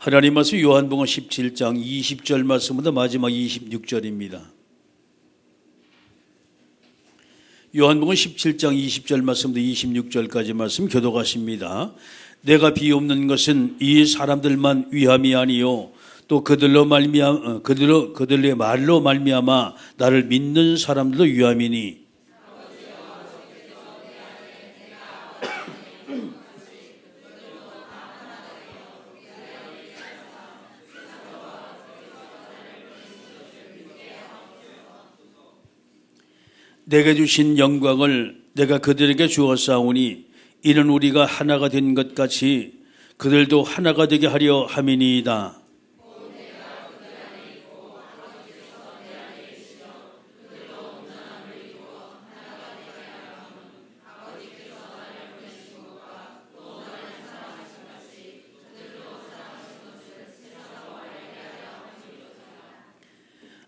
하나님 말씀 요한복음 17장 20절 말씀부터 마지막 26절입니다. 요한복음 17장 20절 말씀부터 26절까지 말씀 교독하십니다. 내가 비옵는 것은 이 사람들만 위함이 아니요 또 그들의 말로 말미암아 나를 믿는 사람들도 위함이니 내게 주신 영광을 내가 그들에게 주었사오니 이는 우리가 하나가 된 것 같이 그들도 하나가 되게 하려 함이니이다.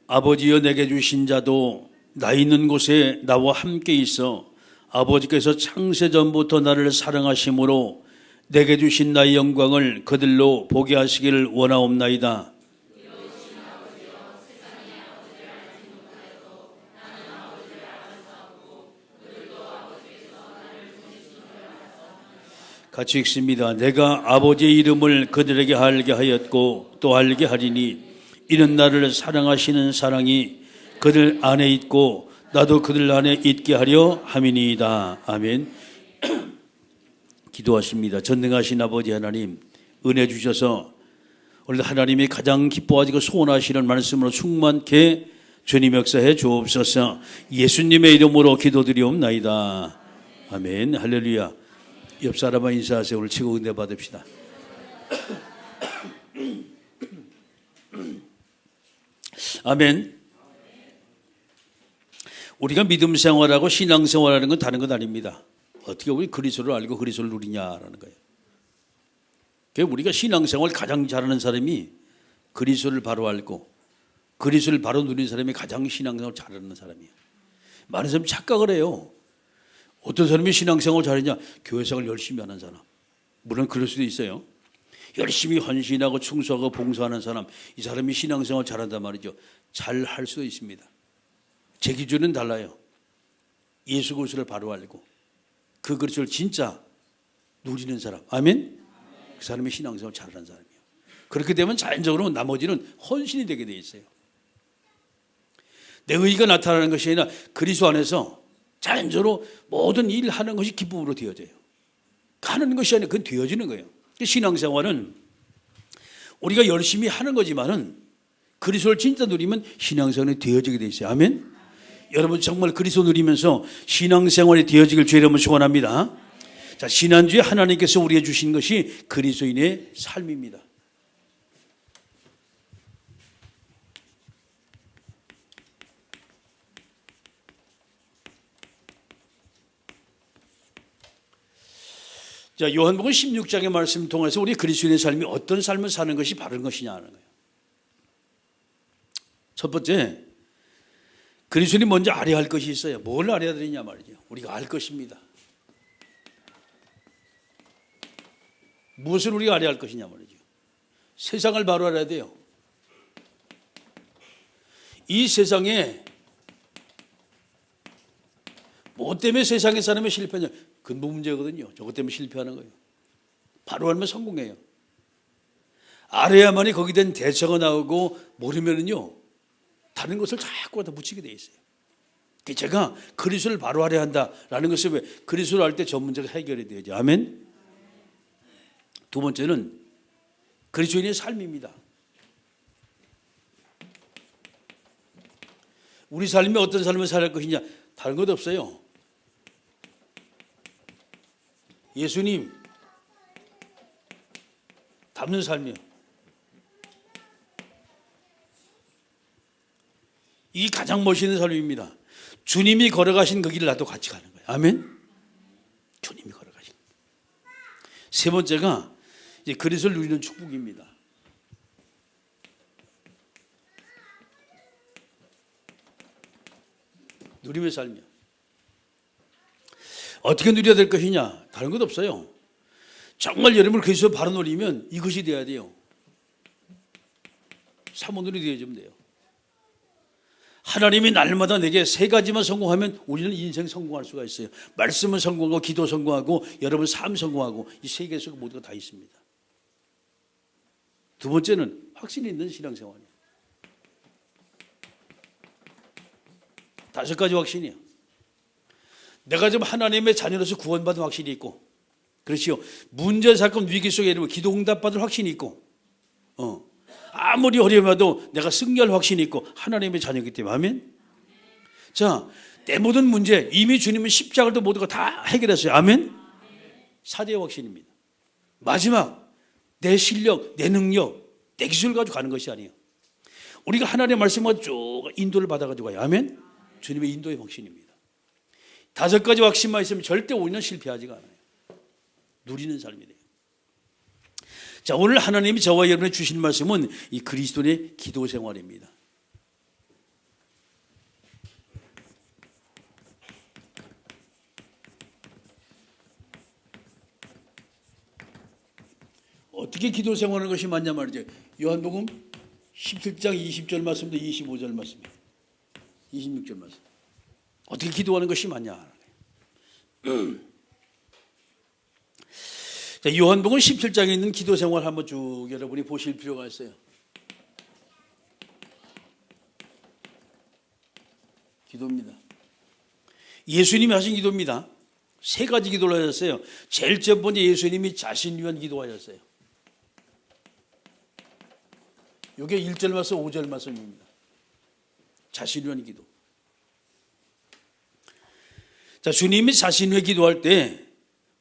아버지여 내게 주신 자도 나 있는 곳에 나와 함께 있어 아버지께서 창세전부터 나를 사랑하심으로 내게 주신 나의 영광을 그들로 보게 하시기를 원하옵나이다. 같이 읽습니다. 내가 아버지의 이름을 그들에게 알게 하였고 또 알게 하리니 이는 나를 사랑하시는 사랑이 그들 안에 있고 나도 그들 안에 있게 하려 함이니이다. 아멘. 기도하십니다. 전능하신 아버지 하나님, 은혜 주셔서 오늘 하나님이 가장 기뻐하시고 소원하시는 말씀으로 충만케 주님 역사해 주옵소서. 예수님의 이름으로 기도드리옵나이다. 아멘. 할렐루야. 옆 사람과 인사하세요. 오늘 최고 은혜 받읍시다. 아멘. 우리가 믿음 생활하고 신앙 생활하는 건 다른 건 아닙니다. 어떻게 우리 그리스도를 알고 그리스도를 누리냐라는 거예요. 우리가 신앙 생활 가장 잘하는 사람이 그리스도를 바로 알고 그리스도를 바로 누리는 사람이 가장 신앙 생활 잘하는 사람이에요. 많은 사람이 착각을 해요. 어떤 사람이 신앙 생활 잘하냐? 교회 생활 열심히 하는 사람. 물론 그럴 수도 있어요. 열심히 헌신하고 충성하고 봉사하는 사람, 이 사람이 신앙 생활 잘한단 말이죠. 잘할 수도 있습니다. 제 기준은 달라요. 예수 그리스도를 바로 알고 그 그리스도를 진짜 누리는 사람. 아멘? 그 사람이 신앙생활 잘하는 사람이에요. 그렇게 되면 자연적으로 나머지는 헌신이 되게 돼 있어요. 내 의의가 나타나는 것이 아니라 그리스도 안에서 자연적으로 모든 일을 하는 것이 기쁨으로 되어져요. 하는 것이 아니라 그건 되어지는 거예요. 신앙생활은 우리가 열심히 하는 거지만은 그리스도를 진짜 누리면 신앙생활이 되어지게 돼 있어요. 아멘? 여러분 정말 그리스도 누리면서 신앙생활이 되어지길 주의 이름으로 축원합니다. 자, 지난주에 하나님께서 우리에게 주신 것이 그리스도인의 삶입니다. 자, 요한복음 16장의 말씀을 통해서 우리 그리스도인의 삶이 어떤 삶을 사는 것이 바른 것이냐 하는 거예요. 첫 번째, 그리스도인이 먼저 알아야 할 것이 있어요. 뭘 알아야 되느냐 말이죠. 우리가 알 것입니다. 무엇을 우리가 알아야 할 것이냐 말이죠. 세상을 바로 알아야 돼요. 이 세상에 뭐 때문에 세상에 사람이 실패하냐? 근본 문제거든요. 저것 때문에 실패하는 거예요. 바로 알면 성공해요. 알아야만이 거기에 대한 대처가 나오고 모르면은요 다른 것을 자꾸 다 묻히게 돼 있어요. 제가 그리스도를 바로 알아야 한다라는 것을 왜 그리스도를 알 때 전 문제가 해결이 되죠. 아멘. 두 번째는 그리스도인의 삶입니다. 우리 삶이 어떤 삶을 살 것이냐? 다른 것 없어요. 예수님 닮는 삶이요. 이게 가장 멋있는 삶입니다. 주님이 걸어가신 그 길을 나도 같이 가는 거예요. 아멘. 주님이 걸어가신. 세 번째가 이제 그리스도를 누리는 축복입니다. 누림의 삶이요. 어떻게 누려야 될 것이냐? 다른 것 없어요. 정말 여러분을 그리스도 바로 누리면 이것이 돼야 돼요. 사모들이 되어주면 돼요. 하나님이 날마다 내게 세 가지만 성공하면 우리는 인생 성공할 수가 있어요. 말씀은 성공하고 기도 성공하고 여러분 삶 성공하고 이 세 개 속에 모두가 다 있습니다. 두 번째는 확신이 있는 신앙생활이에요. 다섯 가지 확신이에요. 내가 지금 하나님의 자녀로서 구원받은 확신이 있고, 그렇지요. 문제, 사건, 위기 속에 이르면 기도 응답받을 확신이 있고, 아무리 어려워도 내가 승리할 확신이 있고 하나님의 자녀이기 때문에. 아멘. 자, 내 모든 문제 이미 주님은 십자가를 모두가 다 해결했어요. 아멘. 4대 확신입니다. 마지막, 내 실력, 내 능력, 내 기술 가지고 가는 것이 아니에요. 우리가 하나님의 말씀과 쭉 인도를 받아가지고 가요. 아멘. 주님의 인도의 확신입니다. 다섯 가지 확신만 있으면 절대 우리는 실패하지가 않아요. 누리는 삶이 돼요. 자, 오늘 하나님이 저와 여러분에 주신 말씀은 이 그리스도인의 기도 생활입니다. 어떻게 기도 생활하는 것이 맞냐 말이죠. 요한복음 17장 20절 말씀도 25절 말씀, 26절 말씀. 어떻게 기도하는 것이 맞냐. 자, 요한복음 17장에 있는 기도 생활 한번 쭉 여러분이 보실 필요가 있어요. 기도입니다. 예수님이 하신 기도입니다. 세 가지 기도를 하셨어요. 제일 첫 번째, 예수님이 자신 위한 기도하셨어요. 이게 1절 말씀, 5절 말씀입니다. 자신 위한 기도. 자, 주님이 자신 위해 기도할 때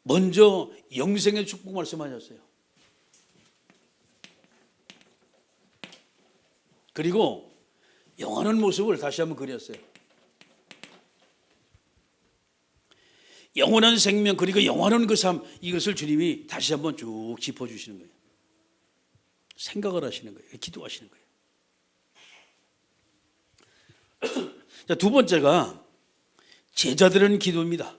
먼저 영생의 축복 말씀하셨어요. 그리고 영원한 모습을 다시 한번 그렸어요. 영원한 생명, 그리고 영원한 그 삶, 이것을 주님이 다시 한번 쭉 짚어주시는 거예요. 생각을 하시는 거예요. 기도하시는 거예요. 자, 두 번째가 제자들은 기도입니다.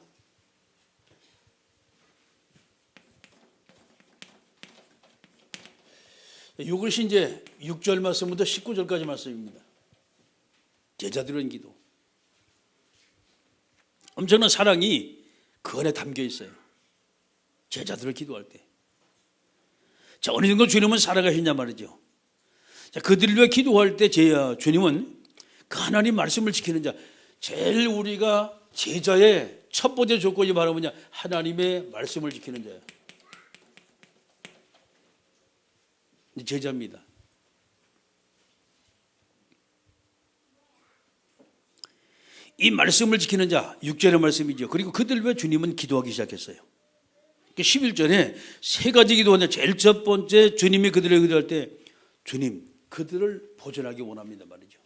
이것이 이제 6절 말씀부터 19절까지 말씀입니다. 제자들은 기도. 엄청난 사랑이 그 안에 담겨 있어요. 제자들을 기도할 때. 자, 어느 정도 주님은 살아가시냐 말이죠. 자, 그들을 위해 기도할 때 주님은 그 하나님 말씀을 지키는 자, 제일 우리가 제자의 첫 번째 조건이 바로 뭐냐? 하나님의 말씀을 지키는 자예요. 제자입니다. 이 말씀을 지키는 자, 6절의 말씀이죠. 그리고 그들 위해 주님은 기도하기 시작했어요. 11절에 세 가지 기도하는데 제일 첫 번째, 주님이 그들을 기도할 때 주님, 그들을 보존하기 원합니다 말이죠.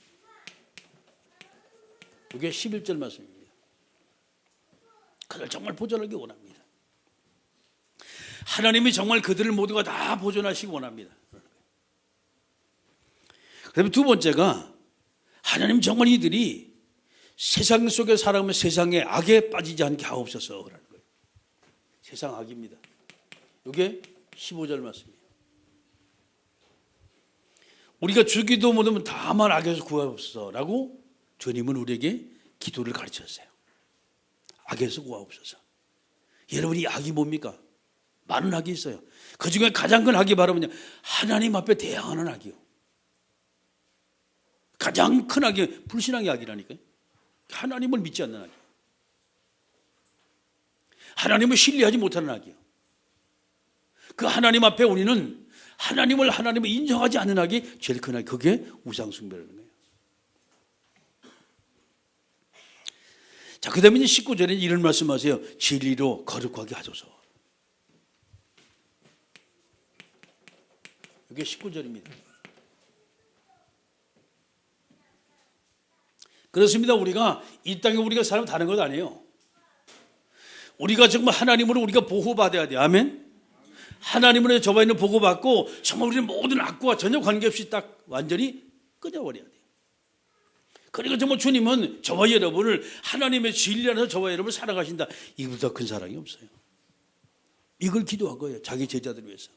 이게 11절 말씀입니다. 그들 정말 보존하기 원합니다. 하나님이 정말 그들을 모두가 다 보존하시기 원합니다. 그다음에 두 번째가 하나님 정말 이들이 세상 속에 살아가면 세상의 악에 빠지지 않게 하옵소서라는 거예요. 세상 악입니다. 이게 15절 말씀이에요. 우리가 주기도 못하면 다만 악에서 구하옵소서라고 주님은 우리에게 기도를 가르쳤어요. 악에서 구하옵소서. 여러분이 악이 뭡니까? 많은 악이 있어요. 그 중에 가장 큰 악이 바로 뭐냐? 하나님 앞에 대항하는 악이요. 가장 큰 악이 불신앙의 악이라니까요. 하나님을 믿지 않는 악이요. 하나님을 신뢰하지 못하는 악이요. 그 하나님 앞에 우리는 하나님을 인정하지 않는 악이 제일 큰 악. 그게 우상숭배라는 거예요. 자, 그 다음에 19절에 이런 말씀하세요. 진리로 거룩하게 하소서. 이게 19절입니다. 그렇습니다. 우리가 이 땅에 우리가 살면 다른 것 아니에요. 우리가 정말 하나님으로 우리가 보호받아야 돼요. 아멘. 하나님으로 저와 있는 보호받고 정말 우리는 모든 악과 전혀 관계없이 딱 완전히 끊어버려야 돼요. 그리고 정말 주님은 저와 여러분을 하나님의 진리 안에서 저와 여러분을 살아가신다. 이보다 큰 사랑이 없어요. 이걸 기도한 거예요. 자기 제자들 위해서.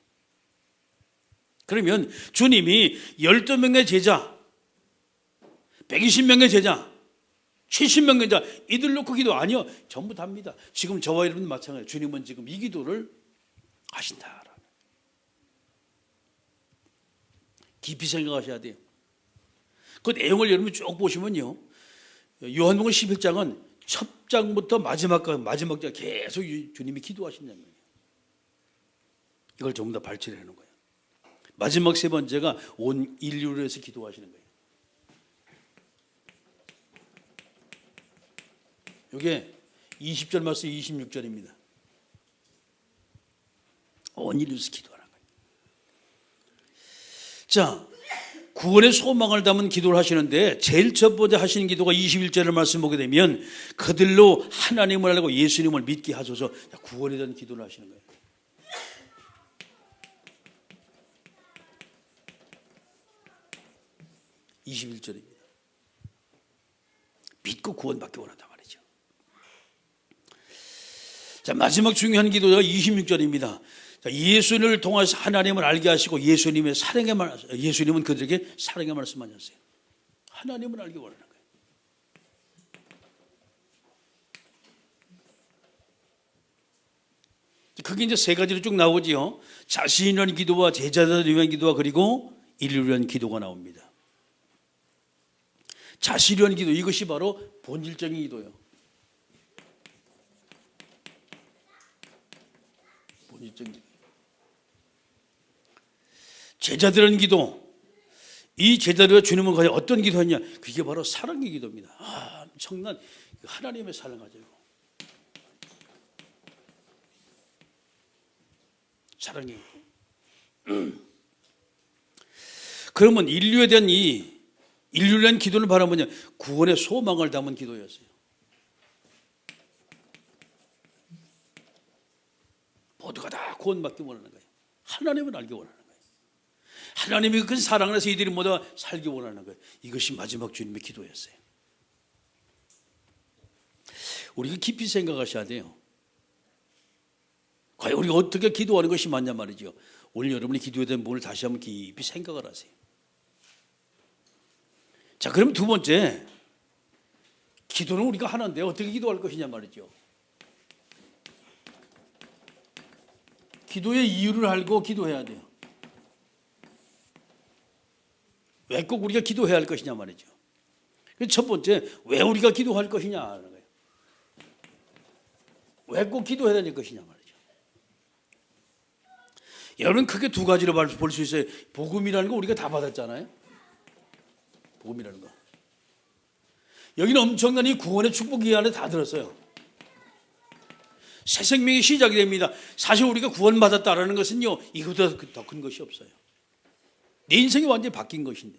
그러면 주님이 12명의 제자, 120명의 제자, 70명의 제자 이들 놓고 기도 아니요. 전부 다입니다. 지금 저와 여러분 마찬가지예요. 주님은 지금 이 기도를 하신다. 깊이 생각하셔야 돼요. 그 내용을 여러분 쭉 보시면요. 요한복음 11장은 첫 장부터 마지막 장 계속 주님이 기도하신다는 거예요. 이걸 전부 다 발췌를 해놓은 거예요. 마지막 세 번째가 온 인류를 위해서 기도하시는 거예요. 이게 20절 말씀 26절입니다. 온 인류를 위해서 기도하는 거예요. 자, 구원의 소망을 담은 기도를 하시는데 제일 첫 번째 하시는 기도가 21절을 말씀 보게 되면 그들로 하나님을 알고 예수님을 믿게 하소서. 구원에 대한 기도를 하시는 거예요. (21절입니다) 믿고 구원받기 원한단 말이죠. 자, 마지막 중요한 기도가 26절입니다. 예수님을 통해서 하나님을 알게 하시고 예수님은 그들에게 사랑의 말씀하셨어요. 하나님을 알기 원하는 거예요. 그게 이제 세 가지로 쭉 나오지요. 자신을 위한 기도와 제자들을 위한 기도와 그리고 인류를 위한 기도가 나옵니다. 자신을 위한 기도, 이것이 바로 본질적인 기도예요. 본질적인 기도. 제자들은 기도, 이 제자들과 주님은 과연 어떤 기도했냐? 그게 바로 사랑의 기도입니다. 엄청난 하나님의 사랑하죠. 사랑의 기도. 그러면 인류에 대한 인류에 대한 기도는 바로 뭐냐? 구원의 소망을 담은 기도였어요. 모두가 다 구원받기 원하는 거예요. 하나님을 알기 원하는 거예요. 하나님이 그 사랑을 해서 이들이 모두 살기 원하는 거예요. 이것이 마지막 주님의 기도였어요. 우리가 깊이 생각하셔야 돼요. 과연 우리가 어떻게 기도하는 것이 맞냐 말이죠. 오늘 여러분이 기도에 대한 뭘 다시 한번 깊이 생각을 하세요. 자, 그럼 두 번째, 기도는 우리가 하는데 어떻게 기도할 것이냐 말이죠. 기도의 이유를 알고 기도해야 돼요. 왜 꼭 우리가 기도해야 할 것이냐 말이죠. 첫 번째, 왜 우리가 기도할 것이냐 하는 거예요. 왜 꼭 기도해야 될 것이냐 말이죠. 여러분, 크게 두 가지로 볼 수 있어요. 복음이라는 거 우리가 다 받았잖아요. 복음이라는 거. 여기는 엄청난 이 구원의 축복이 안에 다 들었어요. 새 생명이 시작이 됩니다. 사실 우리가 구원받았다라는 것은요, 이거보다 더 큰 것이 없어요. 내 인생이 완전히 바뀐 것인데,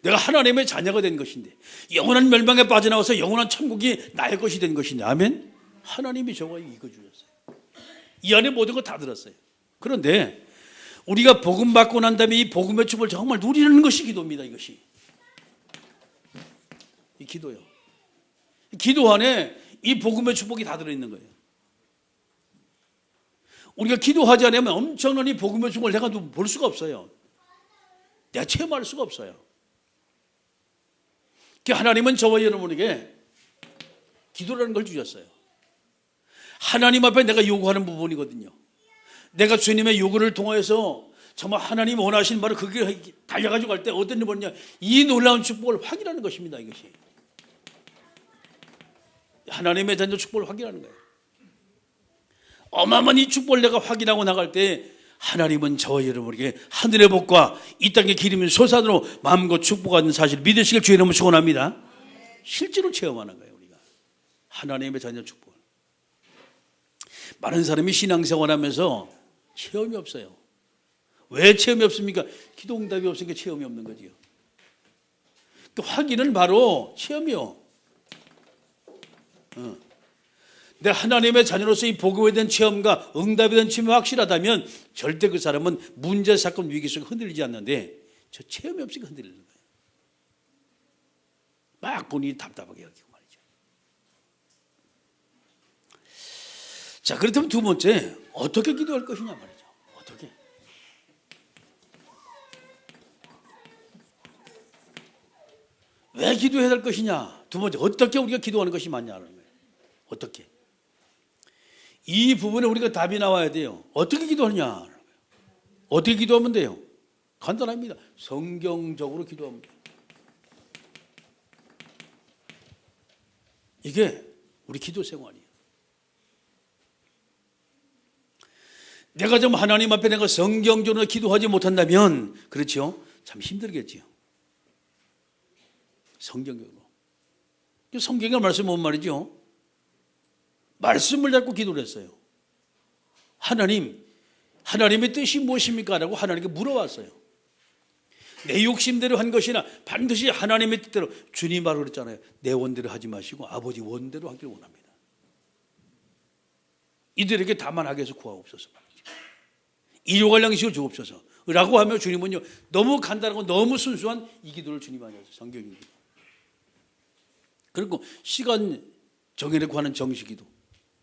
내가 하나님의 자녀가 된 것인데, 영원한 멸망에 빠져나와서 영원한 천국이 나의 것이 된 것인데, 아멘. 하나님이 저와 이거 주셨어요. 이 안에 모든 거 다 들었어요. 그런데 우리가 복음 받고 난 다음에 이 복음의 축복을 정말 누리는 것이 기도입니다. 이것이 이 기도요. 기도 안에 이 복음의 축복이 다 들어있는 거예요. 우리가 기도하지 않으면 엄청난 이 복음의 축복을 내가 볼 수가 없어요. 내가 체험할 수가 없어요. 하나님은 저와 여러분에게 기도라는 걸 주셨어요. 하나님 앞에 내가 요구하는 부분이거든요. 내가 주님의 요구를 통해서 정말 하나님 원하신 바로 그 길을 달려가지고 갈 때 어떤 일이 벌어지냐, 이 놀라운 축복을 확인하는 것입니다. 이것이 하나님의 자녀 축복을 확인하는 거예요. 어마어마한 이 축복을 내가 확인하고 나갈 때 하나님은 저와 여러분에게 하늘의 복과 이 땅의 기름인 소산으로 마음껏 축복하는 사실을 믿으시길 주의 이름으로 축원합니다. 실제로 체험하는 거예요. 우리가 하나님의 자녀 축복을. 많은 사람이 신앙생활하면서 체험이 없어요. 왜 체험이 없습니까? 기도응답이 없으니까 체험이 없는 거지요. 그 확인은 바로 체험이요. 내 하나님의 자녀로서 이 복음에 대한 체험과 응답에 대한 체험이 확실하다면 절대 그 사람은 문제, 사건, 위기 속에 흔들리지 않는데 저 체험이 없으니까 흔들리는 거예요. 막 본인이 답답하게 여기고 말이죠. 자, 그렇다면 두 번째, 어떻게 기도할 것이냐 말이죠. 어떻게? 왜 기도해야 될 것이냐? 두 번째, 어떻게 우리가 기도하는 것이 맞냐는 거예요. 어떻게? 이 부분에 우리가 답이 나와야 돼요. 어떻게 기도하느냐? 어떻게 기도하면 돼요? 간단합니다. 성경적으로 기도하면 돼요. 이게 우리 기도 생활이에요. 내가 좀 하나님 앞에 내가 성경적으로 기도하지 못한다면, 그렇죠? 참 힘들겠지요. 성경적으로. 성경의 말씀 뭔 말이죠? 말씀을 잡고 기도를 했어요. 하나님의 뜻이 무엇입니까? 라고 하나님께 물어봤어요. 내 욕심대로 한 것이나 반드시 하나님의 뜻대로, 주님 말로 그랬잖아요. 내 원대로 하지 마시고 아버지 원대로 하기를 원합니다. 이들에게 다만 하게 해서 구하옵소서. 일용할 양식을 주옵소서 라고 하며 주님은요, 너무 간단하고 너무 순수한 이 기도를 주님 안에 하셨어요. 성경의 기도. 그리고 시간 정해놓고 하는 정식기도,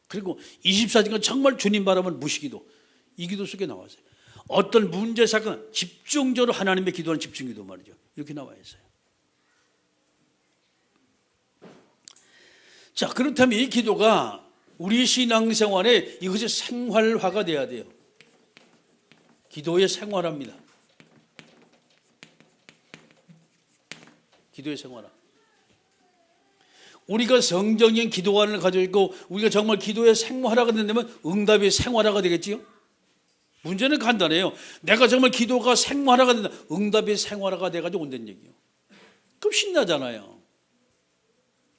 그리고 24시간 정말 주님 바라보는 무시기도, 이 기도 속에 나왔어요. 어떤 문제 사건 집중적으로 하나님의 기도하는 집중기도 말이죠. 이렇게 나와 있어요. 자, 그렇다면 이 기도가 우리 신앙생활에 이것이 생활화가 돼야 돼요. 기도의 생활화입니다. 기도의 생활화. 우리가 성경적인 기도관을 가지고 있고 우리가 정말 기도의 생활화가 된다면 응답의 생활화가 되겠지요? 문제는 간단해요. 내가 정말 기도가 생활화가 된다, 응답의 생활화가 돼가지고 온다는 얘기예요. 그럼 신나잖아요.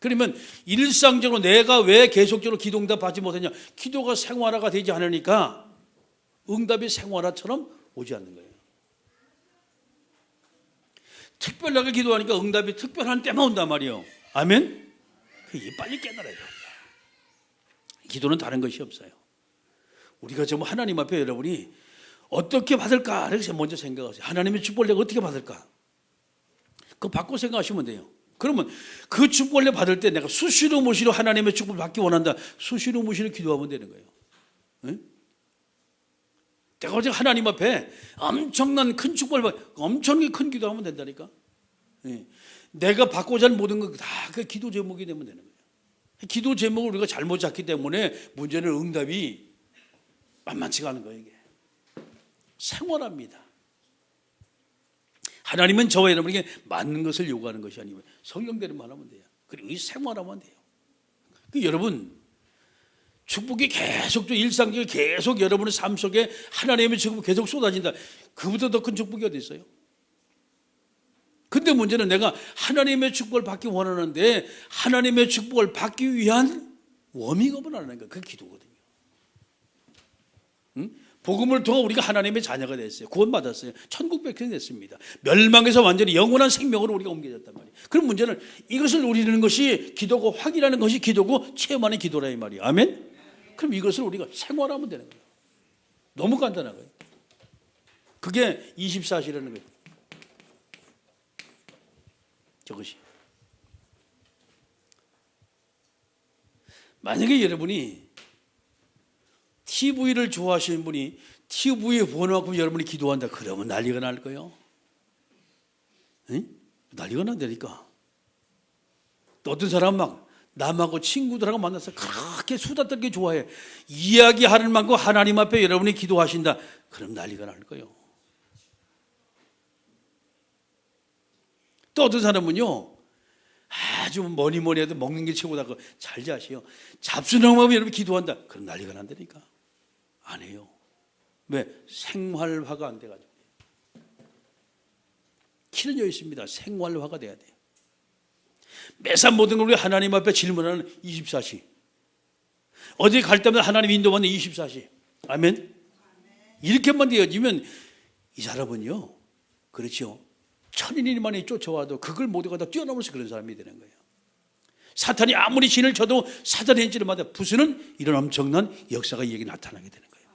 그러면 일상적으로 내가 왜 계속적으로 기도 응답 받지 못했냐? 기도가 생활화가 되지 않으니까 응답의 생활화처럼 오지 않는 거예요. 특별하게 기도하니까 응답이 특별한 때만 온단 말이에요. 아멘? 빨리 깨달아야 돼요. 기도는 다른 것이 없어요. 우리가 정말 하나님 앞에 여러분이 어떻게 받을까? 그래서 먼저 생각하세요. 하나님의 축복을 내가 어떻게 받을까? 그거 받고 생각하시면 돼요. 그러면 그 축복을 받을 때 내가 수시로 무시로 하나님의 축복을 받기 원한다. 수시로 무시로 기도하면 되는 거예요. 응? 내가 어제 하나님 앞에 엄청난 큰 축복을 엄청나게 큰 기도하면 된다니까. 예. 내가 받고자 하는 모든 것 다 그 기도 제목이 되면 되는 거예요. 기도 제목을 우리가 잘못 잡기 때문에 문제는 응답이 만만치가 않은 거예요. 이게 생활합니다. 하나님은 저와 여러분에게 맞는 것을 요구하는 것이 아니고 성경대로만 하면 돼요. 그리고 이 생활하면 돼요. 여러분 축복이 계속 일상적으로 계속 여러분의 삶 속에 하나님의 축복이 계속 쏟아진다. 그보다 더 큰 축복이 어디 있어요? 근데 문제는 내가 하나님의 축복을 받기 원하는데 하나님의 축복을 받기 위한 워밍업을 하는 거예요. 그게 기도거든요. 응? 복음을 통해 우리가 하나님의 자녀가 됐어요. 구원받았어요. 천국 백성이 됐습니다. 멸망에서 완전히 영원한 생명으로 우리가 옮겨졌단 말이에요. 그럼 문제는 이것을 누리는 것이 기도고 확인하는 것이 기도고 체험하는 기도라 이 말이에요. 아멘? 그럼 이것을 우리가 생활하면 되는 거예요. 너무 간단한 거예요. 그게 24시라는 거예요. 저것이. 만약에 여러분이 TV를 좋아하시는 분이 TV에 보는 여러분이 기도한다 그러면 난리가 날 거예요. 응? 난리가 난다니까. 또 어떤 사람은 막 남하고 친구들하고 만나서 그렇게 수다 떨게 좋아해. 이야기하는 만큼 하나님 앞에 여러분이 기도하신다 그럼 난리가 날 거예요. 또 어떤 사람은요 아주 뭐니 해도 먹는 게 최고다. 잘 자시오. 잡수능하면 여러분 기도한다 그럼 난리가 난다니까. 안 해요. 왜? 생활화가 안 돼가지고. 길은 여기 있습니다. 생활화가 돼야 돼요. 매사 모든 걸 우리 하나님 앞에 질문하는 24시. 어디 갈 때마다 하나님 인도받는 24시. 아멘? 이렇게만 되어지면 이 사람은요, 그렇죠. 천인만이 쫓아와도 그걸 모두가 다 뛰어넘어서 그런 사람이 되는 거예요. 사탄이 아무리 진을 쳐도 사탄의 행실마다 부수는 이런 엄청난 역사가 여기 나타나게 되는 거예요.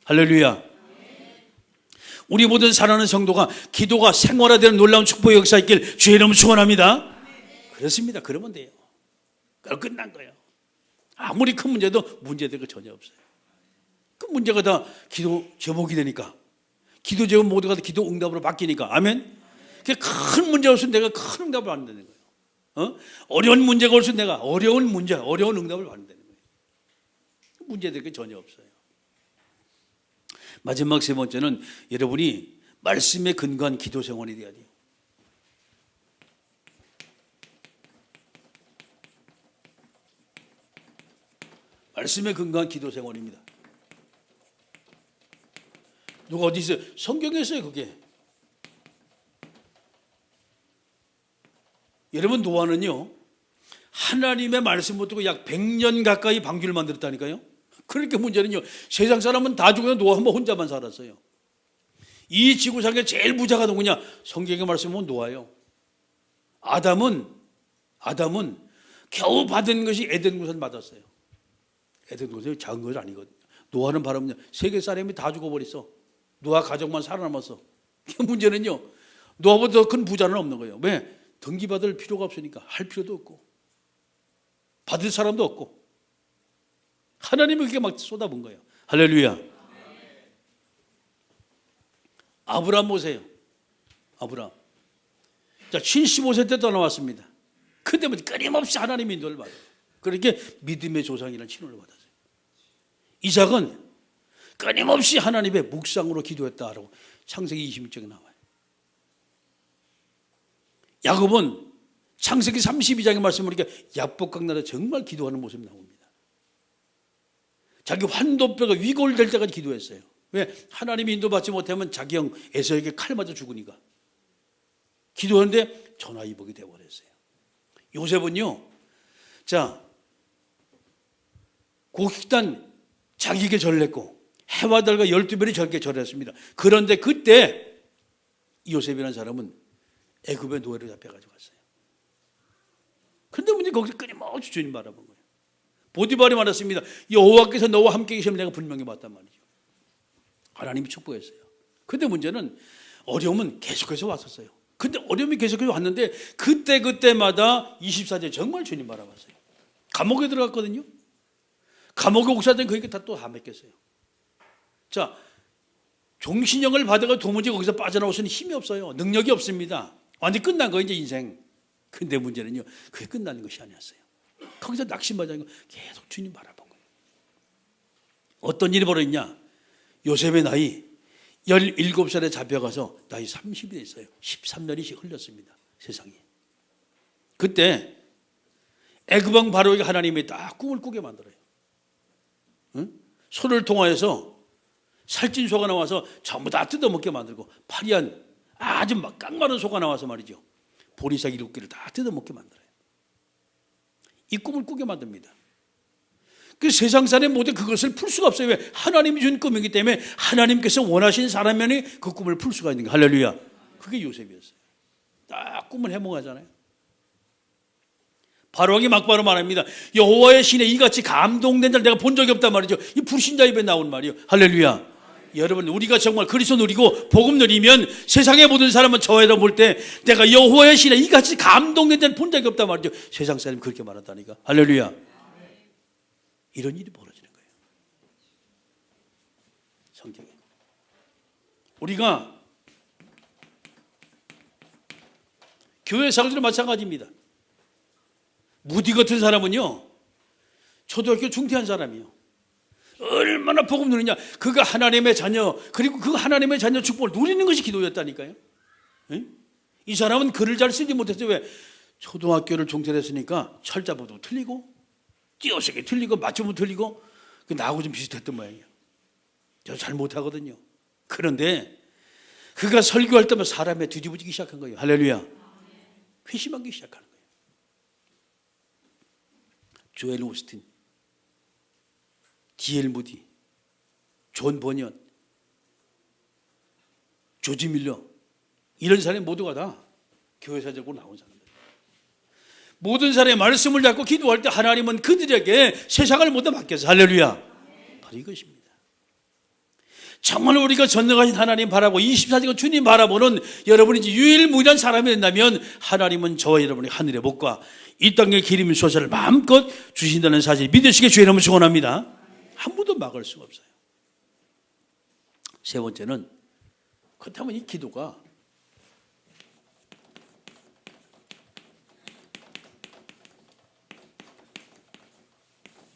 할렐루야. 우리 모든 사랑하는 성도가 기도가 생활화되는 놀라운 축복의 역사 있길 주의 이름으로 축원합니다. 그렇습니다. 그러면 돼요. 끝난 거예요. 아무리 큰 문제도 문제될 거 전혀 없어요. 그 문제가 다 기도 제목이 되니까, 기도 제목 모두가 다 기도 응답으로 바뀌니까. 아멘. 큰 문제 없으면 내가 큰 응답을 안 되는 거예요. 어려운 문제가 올수록 내가 어려운 문제, 어려운 응답을 받는다는 거예요. 문제될 게 전혀 없어요. 마지막 세 번째는 여러분이 말씀에 근거한 기도 생활이 돼야 돼요. 말씀에 근거한 기도 생활입니다. 누가 어디 있어요? 성경에 있어요, 그게. 여러분, 노아는요, 하나님의 말씀 듣고 약 100년 가까이 방주를 만들었다니까요. 그러니까 문제는요, 세상 사람은 다 죽어요. 노아 한 번 혼자만 살았어요. 이 지구상에 제일 부자가 누구냐? 성경의 말씀은 노아예요. 아담은 겨우 받은 것이 에덴 동산 받았어요. 에덴 동산이 작은 것이 아니거든요. 노아는 바로 세계 사람이 다 죽어버렸어. 노아 가족만 살아남았어. 문제는요, 노아보다 더 큰 부자는 없는 거예요. 왜? 등기받을 필요가 없으니까. 할 필요도 없고 받을 사람도 없고 하나님이 그렇게 막 쏟아본 거예요. 할렐루야. 아브라함 보세요. 아브라함. 자, 75세 때 떠나왔습니다. 근데 끊임없이 하나님의 인도를 받아요. 그렇게 믿음의 조상이라는 칭호를 받았어요. 이삭은 끊임없이 하나님의 묵상으로 기도했다라고 창세기 26장에 나와요. 야곱은 창세기 32장의 말씀을 보니까 야복강 나라 정말 기도하는 모습이 나옵니다. 자기 환도뼈가 위골될 때까지 기도했어요. 왜? 하나님이 인도받지 못하면 자기 형 에서에게 칼 맞아 죽으니까. 기도하는데 전화위복이 되어버렸어요. 요셉은요, 자, 곡식단 자기에게 절을 했고 해와 달과 12별이 저에게 절했습니다. 그런데 그때 요셉이라는 사람은 애굽의 노예로 잡혀가지고 갔어요. 그런데 문제 거기서 끊임없이 주님 바라본 거예요. 보디발이 말했습니다. 여호와께서 너와 함께 계시면 내가 분명히 봤단 말이죠. 하나님이 축복했어요. 그런데 문제는 어려움은 계속해서 왔었어요. 근데 어려움이 계속해서 왔는데 그때마다 24제 정말 주님 바라봤어요. 감옥에 들어갔거든요. 감옥에 옥사된 그에게 다 맺겠어요. 자, 종신형을 받아가 도무지 거기서 빠져나올 수는 힘이 없어요. 능력이 없습니다. 완전히 끝난 거예요, 이제 인생. 근데 문제는요, 그게 끝나는 것이 아니었어요. 거기서 낙심받아서 계속 주님 바라본 거예요. 어떤 일이 벌어졌냐? 요셉의 나이 17살에 잡혀가서 나이 30이 됐어요. 13년이 흘렀습니다, 세상에. 그때 애굽왕 바로에게 하나님이 딱 꿈을 꾸게 만들어요. 응? 소를 통하여서 살찐 소가 나와서 전부 다 뜯어먹게 만들고 파리한 아주 막 깡마른 소가 나와서 말이죠, 보리싹 7개를 다 뜯어먹게 만들어요. 이 꿈을 꾸게 만듭니다. 그 세상 사람이 모두 그것을 풀 수가 없어요. 왜? 하나님이 준 꿈이기 때문에 하나님께서 원하신 사람만이 그 꿈을 풀 수가 있는 거예요. 할렐루야. 그게 요셉이었어요. 딱 꿈을 해몽하잖아요. 바로왕이 막바로 말합니다. 여호와의 신에 이같이 감동된 자를 내가 본 적이 없단 말이죠. 이 불신자 입에 나온 말이에요. 할렐루야. 여러분, 우리가 정말 그리스도 누리고 복음 누리면 세상의 모든 사람은 저에다 볼 때 내가 여호와의 신에 이같이 감동된 자를 본 적이 없단 말이죠. 세상 사람이 그렇게 말한다니까. 할렐루야. 이런 일이 벌어지는 거예요. 성경에. 우리가 교회 사람들은 마찬가지입니다. 무디 같은 사람은요, 초등학교 중퇴한 사람이요. 얼마나 복음 누리냐. 그가 하나님의 자녀, 그리고 그 하나님의 자녀 축복을 누리는 것이 기도였다니까요. 에? 이 사람은 글을 잘 쓰지 못했어요. 왜? 초등학교를 중퇴했으니까 철자보도 틀리고 띄어쓰기 틀리고 맞춤도 틀리고 나하고 좀 비슷했던 모양이에요. 저 잘 못하거든요. 그런데 그가 설교할 때마다 사람에 뒤집어지기 시작한 거예요. 할렐루야. 회심하기 시작하는 거예요. 조엘 오스틴, D.L. 무디, 존 버니언, 조지 밀러, 이런 사람이 모두가 다 교회사적으로 나온 사람들. 모든 사람의 말씀을 잡고 기도할 때 하나님은 그들에게 세상을 모두 맡겨서 할렐루야. 바로 이것입니다. 정말 우리가 전능하신 하나님 바라고 24시간 주님 바라보는 여러분이 이제 유일무이한 사람이 된다면 하나님은 저와 여러분의 하늘의 복과 이 땅의 기름 소사를 마음껏 주신다는 사실 믿으시게 주의 이름으로 축원합니다. 아무도 막을 수가 없어요. 세 번째는 그렇다면 이 기도가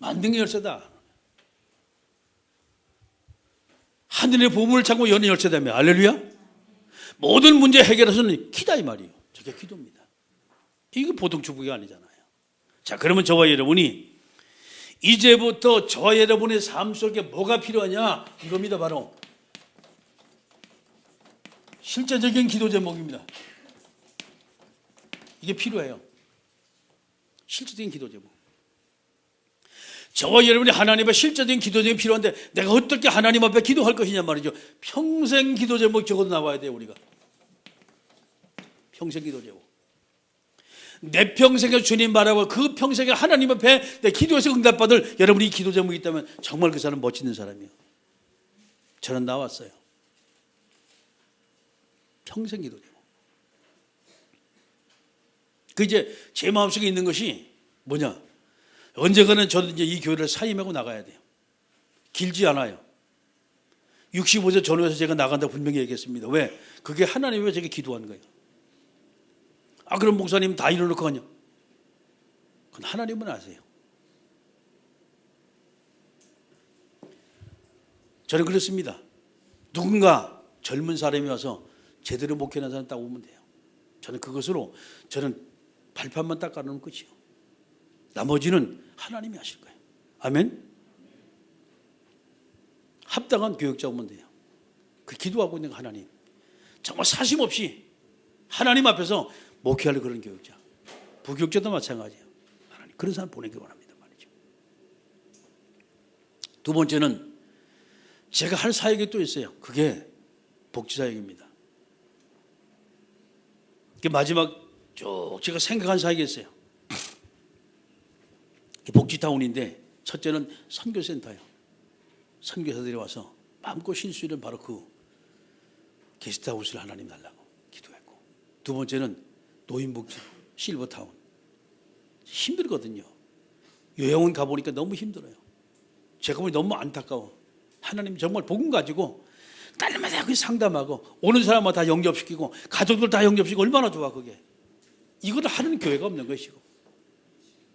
만등의 열쇠다. 하늘의 보물을 찾고 여는 열쇠다며. 할렐루야. 모든 문제 해결해서는 기다 이 말이에요. 저게 기도입니다. 이거 보통 축복이 아니잖아요. 자, 그러면 저와 여러분이 이제부터 저와 여러분의 삶 속에 뭐가 필요하냐? 이겁니다. 바로 실제적인 기도 제목입니다. 이게 필요해요. 실제적인 기도 제목. 저와 여러분이 하나님 앞에 실제적인 기도 제목이 필요한데 내가 어떻게 하나님 앞에 기도할 것이냐 말이죠. 평생 기도 제목 적어도 나와야 돼요. 우리가 평생 기도 제목. 내 평생에 주님 바라고 그 평생에 하나님 앞에 내 기도에서 응답받을 여러분이 기도 제목이 있다면 정말 그 사람 멋있는 사람이에요. 저는 나왔어요. 평생 기도 제목. 그 이제 제 마음속에 있는 것이 뭐냐? 언젠가는 저도 이제 이 교회를 사임하고 나가야 돼요. 길지 않아요. 65세 전후에서 제가 나간다고 분명히 얘기했습니다. 왜? 그게 하나님이 왜 제게 기도한 거예요. 아, 그럼 목사님 다 이뤄놓고 가냐? 그건 하나님은 아세요. 저는 그렇습니다. 누군가 젊은 사람이 와서 제대로 목회하는 사람 딱 오면 돼요. 저는 그것으로 저는 발판만 딱 깔아놓은 끝이요. 나머지는 하나님이 하실 거예요. 아멘. 합당한 교육자 오면 돼요. 그 기도하고 있는 하나님. 정말 사심 없이 하나님 앞에서 목회할 그런 교육자. 부교육자도 마찬가지예요. 하나님 그런 사람 보내기 원합니다 말이죠. 두 번째는 제가 할 사역이 또 있어요. 그게 복지사역입니다. 마지막 쭉 제가 생각한 사역이 있어요. 복지타운인데 첫째는 선교센터예요. 선교사들이 와서 마음껏 쉴 수 있는 바로 그 게스트하우스를 하나님 달라고 기도했고, 두 번째는 노인복지 실버타운. 힘들거든요. 요양원 가보니까 너무 힘들어요. 제가 보니 너무 안타까워. 하나님 정말 복음 가지고 딸마다 그 상담하고 오는 사람마다 다 영접시키고 가족들 다 영접시키고 얼마나 좋아 그게. 이거를 하는 교회가 없는 것이고,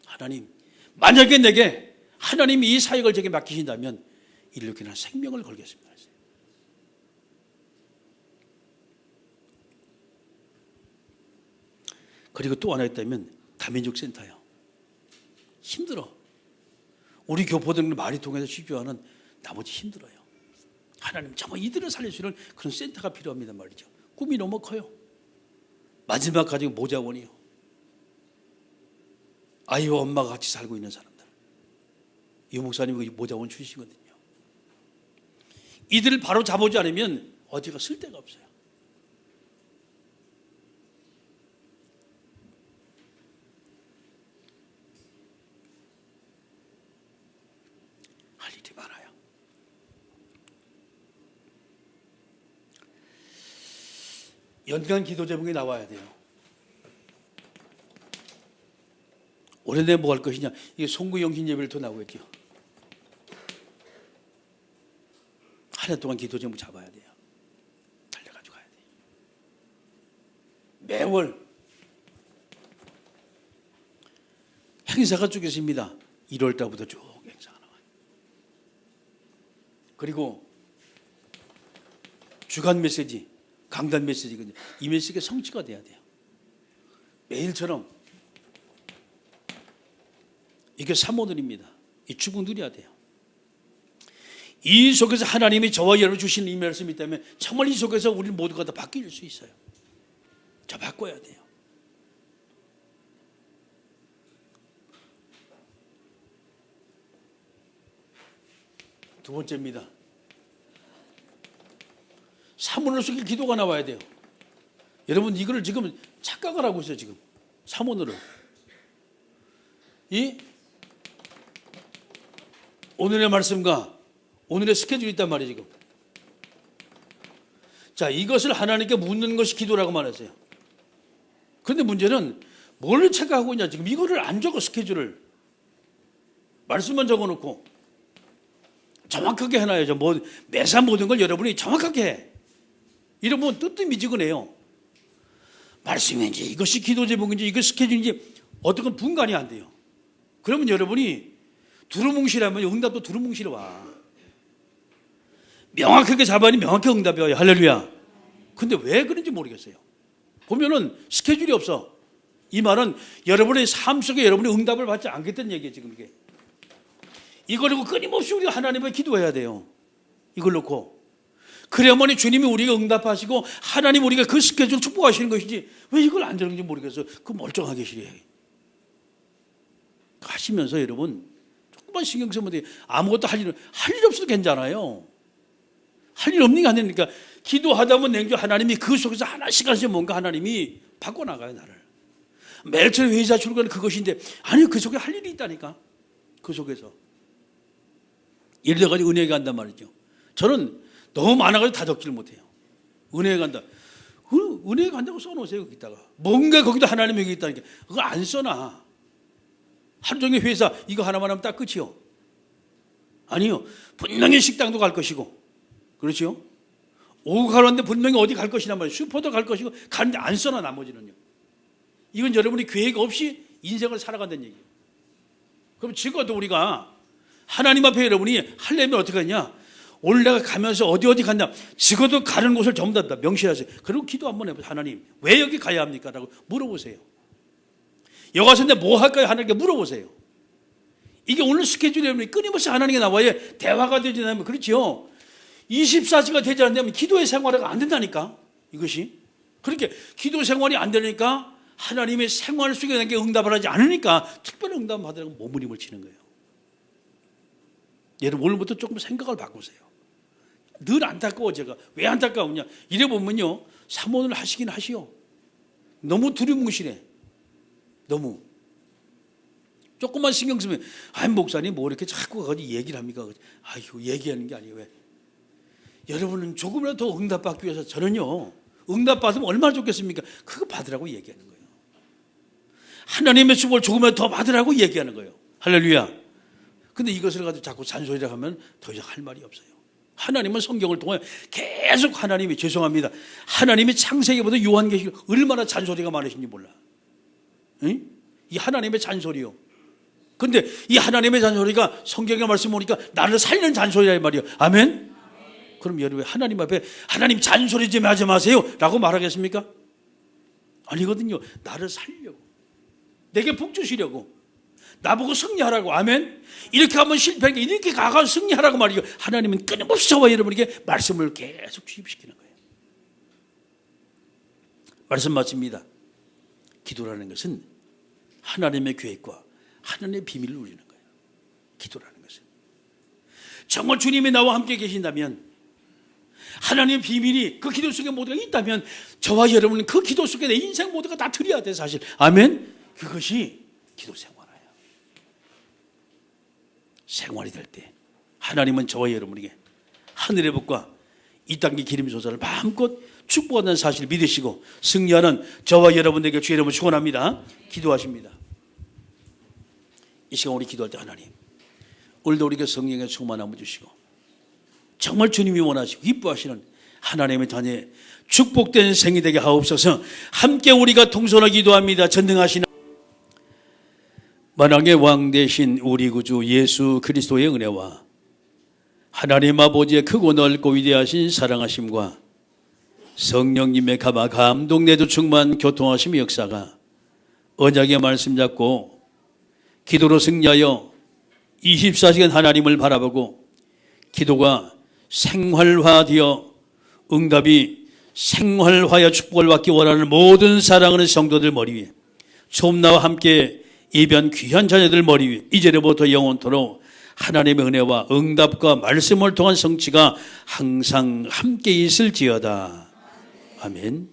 하나님 만약에 내게 하나님이 이 사역을 제게 맡기신다면 이렇게 난 생명을 걸겠습니다. 그리고 또 하나 있다면 다민족 센터요. 힘들어. 우리 교포들은 말이 통해서 쉽지만은 나머지 힘들어요. 하나님 정말 이들을 살릴 수 있는 그런 센터가 필요합니다 말이죠. 꿈이 너무 커요. 마지막 가지고 모자원이요. 아이와 엄마가 같이 살고 있는 사람들. 이 목사님이 모자원 출신이거든요. 이들을 바로 잡아오지 않으면 어디가 쓸 데가 없어요. 할 일이 많아요. 연간 기도 제목이 나와야 돼요. 올해 내가 뭐 할 것이냐? 이게 송구 영신 예배를 더 나오겠죠. 한 해 동안 기도 제목 잡아야 돼요. 달려가지고 가야 돼요. 매월 행사가 쭉 있습니다. 1월 달부터 쭉 행사가 나와요. 그리고 주간 메시지, 강단 메시지거든요. 이 메시지가 성취가 돼야 돼요. 매일처럼 이게 사모들입니다. 이 축복 누려야 돼요. 이 속에서 하나님이 저와 여러분 주시는 이 말씀이 있다면 정말 이 속에서 우리 모두가 다 바뀔 수 있어요. 자, 바꿔야 돼요. 두 번째입니다. 사모를 속에 기도가 나와야 돼요. 여러분 이거를 지금 착각을 하고 있어요. 지금 사모를 이 오늘의 말씀과 오늘의 스케줄이 있단 말이에요. 지금 자, 이것을 하나님께 묻는 것이 기도라고 말했어요. 그런데 문제는 뭘 착각하고 있냐. 지금 이거를 안 적어. 스케줄을 말씀만 적어놓고 정확하게 해놔야죠. 뭐 매사 모든 걸 여러분이 정확하게 해. 이러면 뜨뜻미지근해요. 말씀인지 이것이 기도 제목인지 이것이 스케줄인지 어떤 건 분간이 안 돼요. 그러면 여러분이 두루뭉실하면 응답도 두루뭉실해 와. 명확하게 잡아니 명확하게 응답이 와요. 할렐루야. 근데 왜 그런지 모르겠어요. 보면은 스케줄이 없어. 이 말은 여러분의 삶 속에 여러분이 응답을 받지 않겠다는 얘기예요. 지금 이게. 이걸 끊임없이 우리가 하나님께 기도해야 돼요. 이걸 놓고. 그래야만이 주님이 우리가 응답하시고 하나님 우리가 그 스케줄 축복하시는 것이지 왜 이걸 안 되는지 모르겠어요. 그 멀쩡하게 시래. 하시면서 여러분 조금만 신경 쓰면 돼요. 아무것도 할 일 없어도 괜찮아요. 할 일 없는 게 아니니까 기도하다 보면 냉겨 하나님이 그 속에서 하나씩 뭔가 하나님이 바꿔나가요. 나를. 매일처럼 회사 출근은 그것인데 아니 그 속에 할 일이 있다니까. 그 속에서. 예를 들어가지고 은혜에 간단 말이죠. 저는 너무 많아가지고 다 적지를 못해요. 은혜에 간다. 은혜에 간다고 써놓으세요. 거기다가. 뭔가 거기다 하나님이 여기 있다니까. 그거 안 써놔. 하루 종일 회사 이거 하나만 하면 딱 끝이요. 아니요. 분명히 식당도 갈 것이고. 그렇죠? 오후 가는데 분명히 어디 갈 것이란 말이에요. 슈퍼도 갈 것이고 가는데 안 써놔 나머지는요. 이건 여러분이 계획 없이 인생을 살아간다는 얘기예요. 그럼 적어도 우리가 하나님 앞에 여러분이 하려면 어떻게 하냐? 오늘 내가 가면서 어디 간다. 적어도 가는 곳을 전부 다 명시하세요. 그리고 기도 한번 해보세요. 하나님 왜 여기 가야 합니까? 라고 물어보세요. 여기 가서 내가 뭐 할까요? 하나님께 물어보세요. 이게 오늘 스케줄이 여러분이 끊임없이 하나님께 나와야 대화가 되지 않으면 그렇죠. 24시가 되지 않는다면 기도의 생활이 안 된다니까. 이것이. 그렇게 기도 생활이 안 되니까 하나님의 생활 속에 응답을 하지 않으니까 특별한 응답을 받으라고 몸부림을 치는 거예요. 여러분 오늘부터 조금 생각을 바꾸세요. 늘 안타까워 제가. 왜 안타까우냐. 이래 보면요. 사모를 하시긴 하시오. 너무 두리뭉실해. 너무. 조금만 신경 쓰면 목사님 뭐 이렇게 자꾸 가지고 얘기를 합니까. 아이고 얘기하는 게 아니에요. 왜? 여러분은 조금이라도 더 응답받기 위해서 저는요. 응답받으면 얼마나 좋겠습니까. 그거 받으라고 얘기하는 거예요. 하나님의 축복을 조금이라도 더 받으라고 얘기하는 거예요. 할렐루야. 근데 이것을 가지고 자꾸 잔소리를 하면 더 이상 할 말이 없어요. 하나님은 성경을 통해 계속 하나님이 죄송합니다. 하나님이 창세기보다 요한계시록 얼마나 잔소리가 많으신지 몰라. 응? 이 하나님의 잔소리요. 근데 이 하나님의 잔소리가 성경의 말씀 보니까 나를 살리는 잔소리라 이 말이에요. 아멘? 그럼 여러분 하나님 앞에 하나님 잔소리 좀 하지 마세요 라고 말하겠습니까? 아니거든요. 나를 살리려고. 내게 복 주시려고. 나보고 승리하라고. 아멘. 이렇게 하면 실패하니까 이렇게 가가 승리하라고 말이죠. 하나님은 끊임없이 저와 여러분에게 말씀을 계속 주입시키는 거예요. 말씀 마칩니다. 기도라는 것은 하나님의 계획과 하나님의 비밀을 누리는 거예요. 기도라는 것은. 정말 주님이 나와 함께 계신다면 하나님의 비밀이 그 기도 속에 모두가 있다면 저와 여러분은 그 기도 속에 내 인생 모두가 다 드려야 돼 사실. 아멘. 그것이 기도 생활이에요. 생활이 될 때 하나님은 저와 여러분에게 하늘의 복과 이 땅의 기름 솟아를 마음껏 축복한다는 사실을 믿으시고 승리하는 저와 여러분에게 주의 이름으로 축원합니다. 기도하십니다. 이 시간 우리 기도할 때 하나님 오늘도 우리에게 성령의 충만함을 주시고 정말 주님이 원하시고 기뻐하시는 하나님의 자녀의 축복된 생이 되게 하옵소서. 함께 우리가 동서로 기도합니다. 전능하신 만왕의 왕 되신 우리 구주 예수 그리스도의 은혜와 하나님 아버지의 크고 넓고 위대하신 사랑하심과 성령님의 감동 내도 충만 교통하심의 역사가 언약의 말씀 잡고 기도로 승리하여 24시간 하나님을 바라보고 기도가 생활화되어 응답이 생활화하여 축복을 받기 원하는 모든 사랑하는 성도들 머리 위에 솜나와 함께 예비한 귀한 자녀들 머리 위에 이제부터 영원토록 하나님의 은혜와 응답과 말씀을 통한 성취가 항상 함께 있을지어다. 아멘.